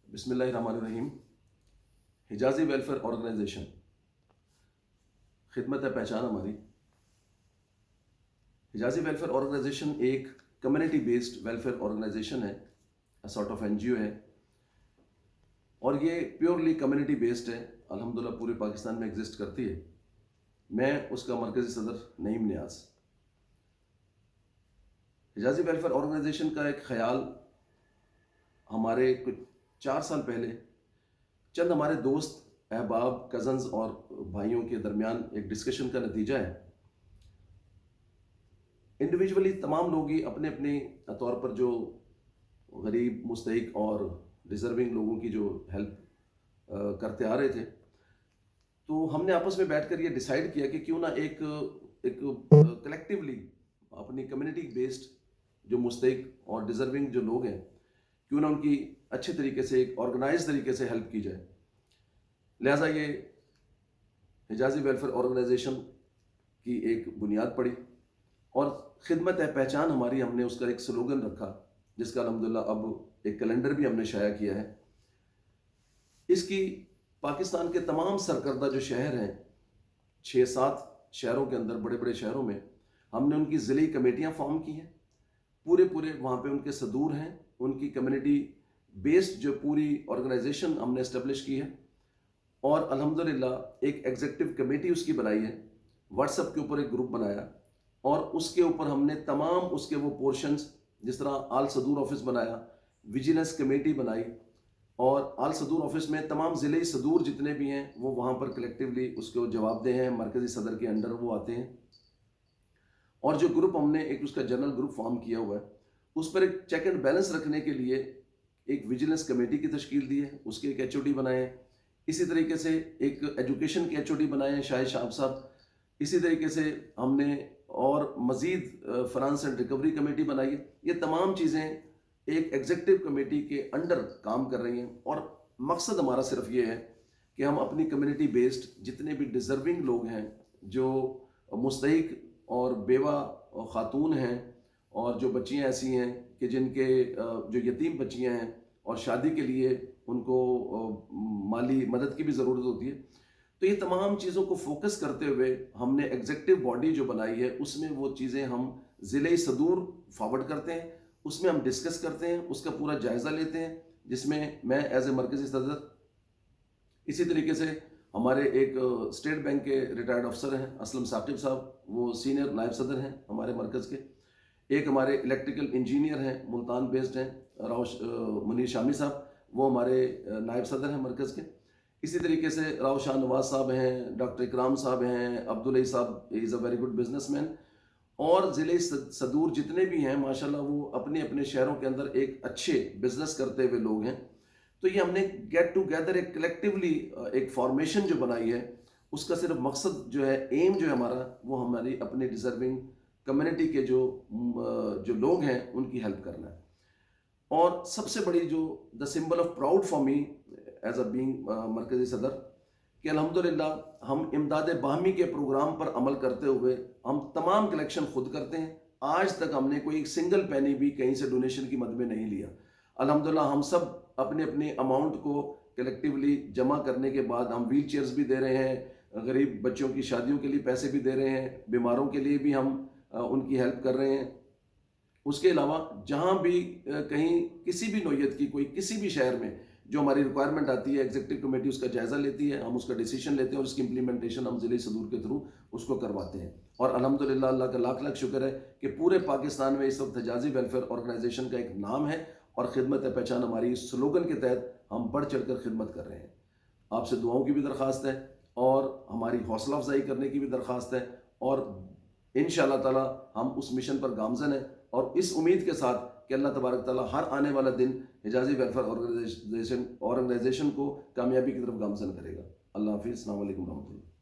بسم اللہ الرحمن الرحیم۔ حجازی ویلفیئر آرگنائزیشن خدمت ہے پہچان ہماری۔ حجازی ویلفیئر آرگنائزیشن ایک کمیونٹی بیسڈ ویلفیئر آرگنائزیشن ہے، سارٹ آف این جی او ہے، اور یہ پیورلی کمیونٹی بیسڈ ہے۔ الحمدللہ پورے پاکستان میں ایگزسٹ کرتی ہے۔ میں اس کا مرکزی صدر نعیم نیاز۔ حجازی ویلفیئر آرگنائزیشن کا ایک خیال ہمارے کچھ 4 سال پہلے چند ہمارے دوست احباب کزنز اور بھائیوں کے درمیان ایک ڈسکشن کا نتیجہ ہے۔ انڈیویجولی تمام لوگ ہی اپنے اپنے طور پر جو غریب، مستحق اور ڈیزرونگ لوگوں کی جو ہیلپ کرتے آ رہے تھے، تو ہم نے آپس میں بیٹھ کر یہ ڈیسائیڈ کیا کہ کیوں نہ ایک کلیکٹیولی اپنی کمیونٹی بیسڈ جو مستحق اور ڈیزرونگ جو لوگ ہیں، کیوں نہ ان کی اچھے طریقے سے ایک آرگنائز طریقے سے ہیلپ کی جائے۔ لہٰذا یہ حجازی ویلفیئر آرگنائزیشن کی ایک بنیاد پڑی، اور خدمت ہے پہچان ہماری، ہم نے اس کا ایک سلوگن رکھا، جس کا الحمدللہ اب ایک کیلنڈر بھی ہم نے شائع کیا ہے۔ اس کی پاکستان کے تمام سرکردہ جو شہر ہیں، 6-7 شہروں کے اندر، بڑے بڑے شہروں میں ہم نے ان کی ضلعی کمیٹیاں فارم کی ہیں۔ پورے وہاں پہ ان کے صدور ہیں، ان کی کمیونٹی بیسڈ جو پوری آرگنائزیشن ہم نے اسٹیبلش کی ہے، اور الحمدللہ ایک ایگزیکٹو کمیٹی اس کی بنائی ہے۔ واٹس ایپ کے اوپر ایک گروپ بنایا، اور اس کے اوپر ہم نے تمام اس کے وہ پورشنز، جس طرح آل صدور آفس بنایا، ویجیلنس کمیٹی بنائی، اور آل صدور آفس میں تمام ضلعی صدور جتنے بھی ہیں وہ وہاں پر کلیکٹیولی اس کو جواب دہ ہیں، مرکزی صدر کے انڈر وہ آتے ہیں۔ اور جو گروپ ہم نے ایک اس کا جنرل گروپ فارم کیا ہوا ہے، اس پر ایک چیک اینڈ بیلنس رکھنے کے لیے ایک ویجیلنس کمیٹی کی تشکیل دی ہے، اس کے ایک ایچ او ڈی بنائے ہیں۔ اسی طریقے سے ایک ایجوکیشن کے ایچ او ڈی بنائے ہیں، شاہد شاہب صاحب۔ اسی طریقے سے ہم نے اور مزید فنانس اینڈ ریکوری کمیٹی بنائی ہے۔ یہ تمام چیزیں ایک ایگزیکٹو کمیٹی کے انڈر کام کر رہی ہیں، اور مقصد ہمارا صرف یہ ہے کہ ہم اپنی کمیونٹی بیسڈ جتنے بھی ڈیزرونگ لوگ ہیں، جو مستحق اور بیوہ خاتون ہیں، اور جو بچیاں ایسی ہیں کہ جن کے جو یتیم بچیاں ہیں اور شادی کے لیے ان کو مالی مدد کی بھی ضرورت ہوتی ہے، تو یہ تمام چیزوں کو فوکس کرتے ہوئے ہم نے ایگزیکٹو باڈی جو بنائی ہے، اس میں وہ چیزیں ہم ضلعی صدور فارورڈ کرتے ہیں، اس میں ہم ڈسکس کرتے ہیں، اس کا پورا جائزہ لیتے ہیں، جس میں میں ایز اے مرکزی صدر، اسی طریقے سے ہمارے ایک اسٹیٹ بینک کے ریٹائرڈ افسر ہیں اسلم ثاقب صاحب، وہ سینئر نائب صدر ہیں ہمارے مرکز کے۔ ایک ہمارے الیکٹریکل انجینئر ہیں، ملتان بیسڈ ہیں، منیر شامی صاحب، وہ ہمارے نائب صدر ہیں مرکز کے۔ اسی طریقے سے راؤ شاہ نواز صاحب ہیں، ڈاکٹر اکرام صاحب ہیں، عبداللہ صاحب is a very good business, اور ضلعی صدور جتنے بھی ہیں ماشاءاللہ وہ اپنے اپنے شہروں کے اندر ایک اچھے بزنس کرتے ہوئے لوگ ہیں۔ تو یہ ہم نے گیٹ ٹو گیدر ایک کلیکٹیولی ایک فارمیشن جو بنائی ہے، اس کا صرف مقصد جو ہے، ایم جو ہے ہمارا، وہ ہماری اپنے ڈیزرونگ کمیونٹی کے جو لوگ ہیں ان کی ہیلپ کرنا ہے۔ اور سب سے بڑی جو the symbol of proud for me as a being مرکزی صدر، کہ الحمدللہ ہم امداد باہمی کے پروگرام پر عمل کرتے ہوئے ہم تمام کلیکشن خود کرتے ہیں۔ آج تک ہم نے کوئی سنگل پینی بھی کہیں سے ڈونیشن کی مد میں نہیں لیا۔ الحمدللہ ہم سب اپنے اپنے اماؤنٹ کو کلیکٹیولی جمع کرنے کے بعد ہم ویل چیئرز بھی دے رہے ہیں، غریب بچوں کی شادیوں کے لیے پیسے بھی دے رہے ہیں، بیماروں کے لیے بھی ہم ان کی ہیلپ کر رہے ہیں۔ اس کے علاوہ جہاں بھی کہیں کسی بھی نوعیت کی کوئی کسی بھی شہر میں جو ہماری ریکوائرمنٹ آتی ہے، ایگزیکٹو کمیٹی اس کا جائزہ لیتی ہے، ہم اس کا ڈیسیشن لیتے ہیں، اور اس کی امپلیمنٹیشن ہم ضلعی صدور کے تھرو اس کو کرواتے ہیں۔ اور الحمدللہ اللہ کا لاکھ لاکھ شکر ہے کہ پورے پاکستان میں اس وقت حجازی ویلفیئر آرگنائزیشن کا ایک نام ہے، اور خدمت ہے پہچان ہماری اس سلوگن کے تحت ہم بڑھ چڑھ کر خدمت کر رہے ہیں۔ آپ سے دعاؤں کی بھی درخواست ہے، اور ہماری حوصلہ افزائی کرنے کی بھی درخواست ہے، اور انشاءاللہ تعالی ہم اس مشن پر گامزن ہیں، اور اس امید کے ساتھ کہ اللہ تبارک تعالیٰ ہر آنے والا دن حجازی ویلفیئر آرگنائزیشن کو کامیابی کی طرف گامزن کرے گا۔ اللہ حافظ، السلام علیکم ورحمۃ اللہ۔